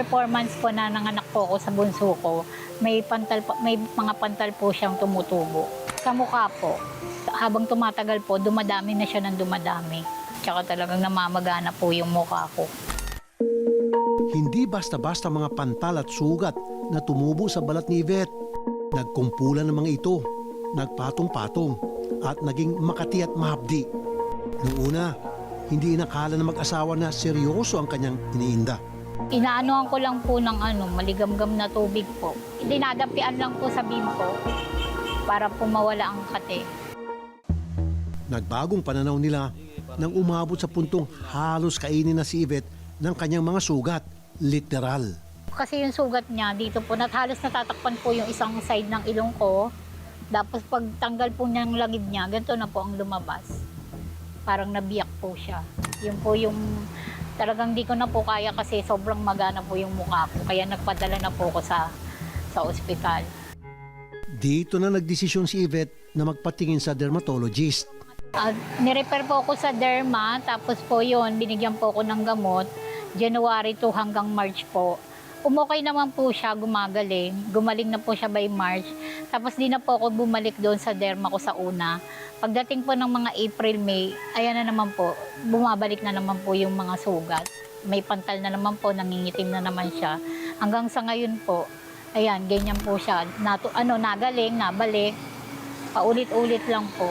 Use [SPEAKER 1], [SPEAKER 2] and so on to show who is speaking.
[SPEAKER 1] performance po na nanganak po ako sa bunso ko, may mga pantal po siyang tumutubo. Sa mukha po, habang tumatagal po, dumadami na siya ng dumadami. Tsaka talagang namamagana po yung mukha ko.
[SPEAKER 2] Hindi basta-basta mga pantal at sugat na tumubo sa balat ni Yvette. Nagkumpulan ng mga ito, nagpatong-patong at naging makati at mahapdi. Noong una, hindi inakala na mag-asawa na seryoso ang kanyang iniinda.
[SPEAKER 1] Inaanoan ko lang po ng maligamgam na tubig po. Dinadampian lang po sa bimpo para po mawala ang kate.
[SPEAKER 2] Nagbagong pananaw nila nang umabot sa puntong halos kainin na si Yvette ng kanyang mga sugat, literal.
[SPEAKER 1] Kasi yung sugat niya dito po, halos natatakpan po yung isang side ng ilong ko. Tapos pag tanggal po niya ng langid niya, ganito na po ang lumabas. Parang nabiyak po siya. Yun po yung talagang di ko na po kaya kasi sobrang magana po yung mukha ko. Kaya nagpadala na po ko sa ospital.
[SPEAKER 2] Dito na nagdesisyon si Yvette na magpatingin sa dermatologist.
[SPEAKER 1] Nirefer po ako sa derma, tapos po yun, binigyan po ako ng gamot. January 2 hanggang March po. Umokay naman po siya, gumagaling. Gumaling na po siya by March. Tapos di na po ako bumalik doon sa derma ko sa una. Pagdating po ng mga April, May, ayan na naman po, bumabalik na naman po yung mga sugat. May pantal na naman po, nangingitim na naman siya. Hanggang sa ngayon po, ayan, ganyan po siya. Nagaling, nabalik, paulit-ulit lang po.